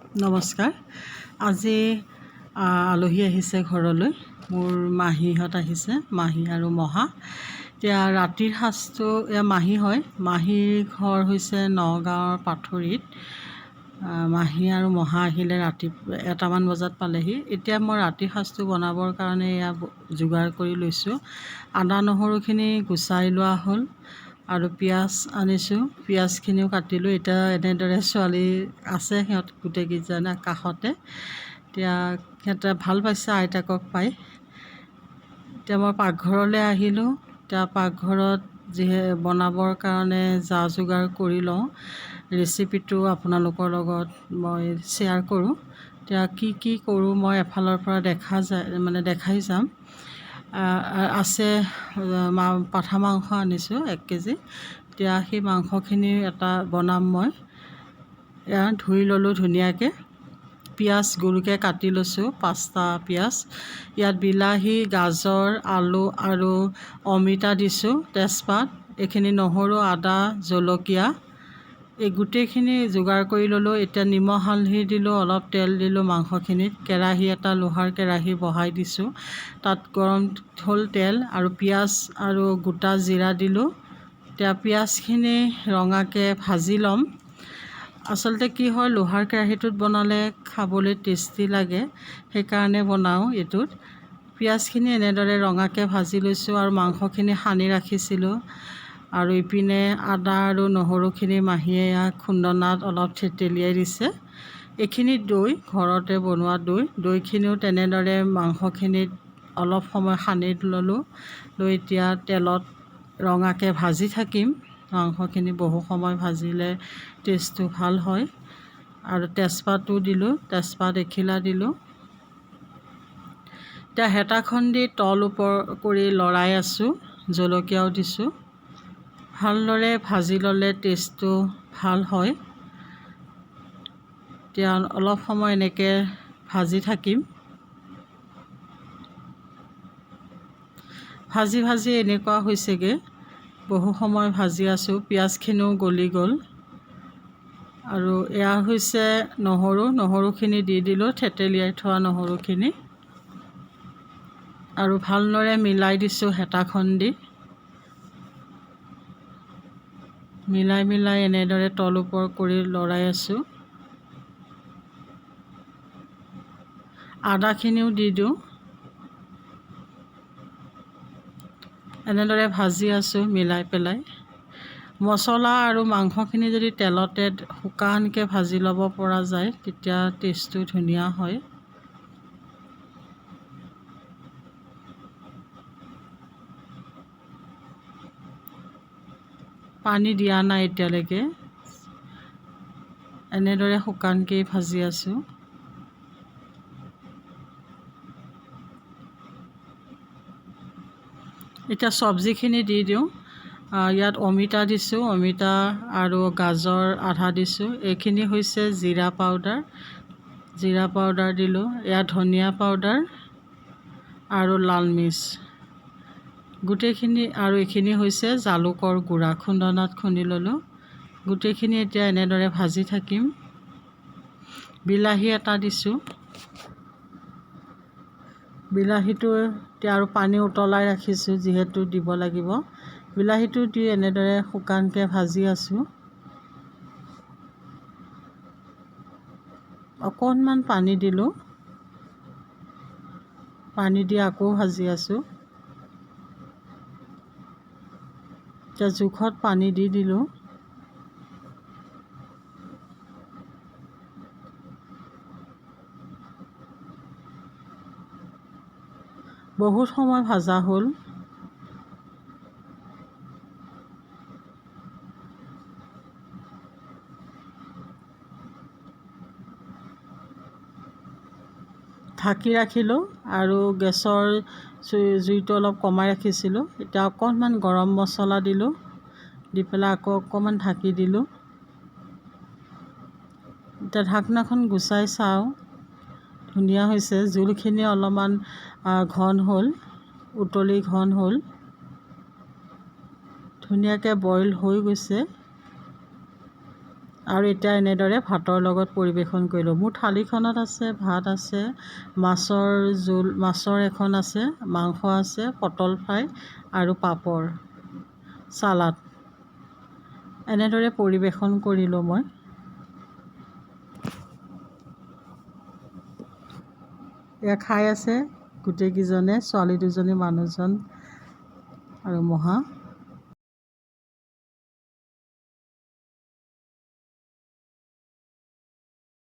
নমস্কাৰ। আজি আলহী আহিছে ঘৰলৈ। মোৰ মাহীহঁত আহিছে, মাহী আৰু মহা। এতিয়া ৰাতিৰ সাঁজটো মাহী হয়। মাহীৰ ঘৰ হৈছে নগাঁৱৰ পাথৰিত। মাহী আৰু মহা আহিলে ৰাতি 1টামান বজাত পালেহি। এতিয়া মই ৰাতিৰ সাঁজটো বনাবৰ কাৰণে যোগাৰ কৰি লৈছোঁ। আদা নহৰুখিনি গুচাই লোৱা হ'ল আৰু পিঁয়াজ আনিছোঁ, পিঁয়াজখিনিও কাটিলোঁ। এতিয়া এনেদৰে ছোৱালী আছে, সিহঁত গোটেইকেইজনে কাষতে। এতিয়া সিহঁতে ভাল পাইছে আইতাকক পাই। এতিয়া মই পাকঘৰলৈ আহিলোঁ। এতিয়া পাকঘৰত বনাবৰ কাৰণে যা যোগাৰ কৰি লওঁ। ৰেচিপিটো আপোনালোকৰ লগত মই শ্বেয়াৰ কৰোঁ। এতিয়া কি কৰোঁ মই এফালৰ পৰা দেখাই যাম। আছে পাঠা মাংস আনিছোঁ 1 কেজি। এতিয়া সেই মাংসখিনি বনাম মই। ধুই ল'লোঁ ধুনীয়াকৈ। পিঁয়াজ গোলকৈ কাটি লৈছোঁ, 5টা পিঁয়াজ। ইয়াত বিলাহী, গাজৰ, আলু আৰু অমিতা দিছোঁ, তেজপাত, এইখিনি নহৰু, আদা, জলকীয়া, এই গোটেইখিনি যোগাৰ কৰি ল'লোঁ। এতিয়া নিমখ হালধি দিলোঁ, অলপ তেল দিলোঁ মাংসখিনিত। লোহাৰ কেৰাহী বহাই দিছোঁ। তাত গৰম হ'ল তেল আৰু পিঁয়াজ আৰু গোটা জিৰা দিলোঁ। এতিয়া পিঁয়াজখিনি ৰঙাকৈ ভাজি ল'ম। আচলতে কি হয়, লোহাৰ কেৰাহীটোত বনালে খাবলৈ টেষ্টি লাগে, সেইকাৰণে বনাওঁ এইটোত। পিঁয়াজখিনি এনেদৰে ৰঙাকৈ ভাজি লৈছোঁ আৰু মাংসখিনি সানি ৰাখিছিলোঁ। আৰু ইপিনে আদা আৰু নহৰুখিনি মাহীয়ে খুন্দনাত অলপ থেতেলিয়াই দিছে। এইখিনি দৈ, ঘৰতে বনোৱা দৈখিনিও তেনেদৰে মাংসখিনিত অলপ সময় সানি ল'লোঁ। এতিয়া তেলত ৰঙাকৈ ভাজি থাকিম। মাংসখিনি বহু সময় ভাজিলে টেষ্টটো ভাল হয়। আৰু তেজপাতো দিলোঁ, তেজপাত এখিলা দিলোঁ। এতিয়া হেতাখন দি তল ওপৰ কৰি লৰাই আছোঁ। জলকীয়াও দিছোঁ। ভালদৰে ভাজি ল'লে টেষ্টটো ভাল হয়। এতিয়া অলপ সময় এনেকৈ ভাজি থাকিম। ভাজি ভাজি এনেকুৱা হৈছেগৈ, বহু সময় ভাজি আছোঁ, পিঁয়াজখিনিও গলি গ'ল। আৰু এয়া হৈছে নহৰুখিনি দি দিলোঁ, থেতেলিয়াই থোৱা নহৰুখিনি। আৰু ভালদৰে মিলাই দিছোঁ হেতাখন দি। মিলাই এনেদৰে তল ওপৰ কৰি লৰাই আছোঁ। আদাখিনিও দি দিওঁ। এনেদৰে ভাজি আছোঁ মিলাই পেলাই। মছলা আৰু মাংসখিনি যদি তেলতে শুকানকৈ ভাজি ল'ব পৰা যায়, তেতিয়া টেষ্টটো ধুনীয়া হয়। পানী দিয়া নাই এতিয়ালৈকে। এনেদৰে শুকানকৈ ভাজি আছোঁ। এতিয়া চব্জিখিনি দি দিওঁ। ইয়াত অমিতা দিছোঁ, অমিতা আৰু গাজৰ আধা দিছোঁ। এইখিনি হৈছে জিৰা পাউডাৰ দিলোঁ। এয়া ধনিয়া পাউডাৰ আৰু লাল মিৰ্চ গোটেইখিনি। আৰু এইখিনি হৈছে জালুকৰ গুড়া, খুন্দনাত খুন্দি ল'লোঁ। গোটেইখিনি এতিয়া এনেদৰে ভাজি থাকিম। বিলাহী এটা দিছোঁ। বিলাহীটো এতিয়া আৰু পানী উতলাই ৰাখিছোঁ, যিহেতু দিব লাগিব। বিলাহীটো দি এনেদৰে শুকানকৈ ভাজি আছোঁ। অকণমান পানী দিলোঁ। পানী দি আকৌ ভাজি আছোঁ। এতিয়া জোখত পানী দি দিলোঁ। বহুত সময় ভাজা হ'ল। ঢাকি ৰাখিলোঁ আৰু গেছৰ জুইটো অলপ কমাই ৰাখিছিলোঁ। এতিয়া অকণমান গৰম মছলা দিলোঁ, দি পেলাই আকৌ অকণমান ঢাকি দিলোঁ। এতিয়া ঢাকনাখন গুচাই চাওঁ, ধুনীয়া হৈছে। জোলখিনি অলপমান ঘন হ'ল, উতলি ঘন হ'ল, ধুনীয়াকৈ বইল হৈ গৈছে। আৰু এতিয়া এনেদৰে ভাতৰ লগত পৰিৱেশন কৰিলোঁ। মোৰ থালিখনত আছে ভাত আছে, মাছৰ জোল, মাছৰ এখন আছে, মাংস আছে, পটল ফ্ৰাই আৰু পাপৰ, চালাড। এনেদৰে পৰিৱেশন কৰিলোঁ মই। এয়া খাই আছে গোটেইকেইজনে, ছোৱালী দুজনী, মানুহজন আৰু মহা।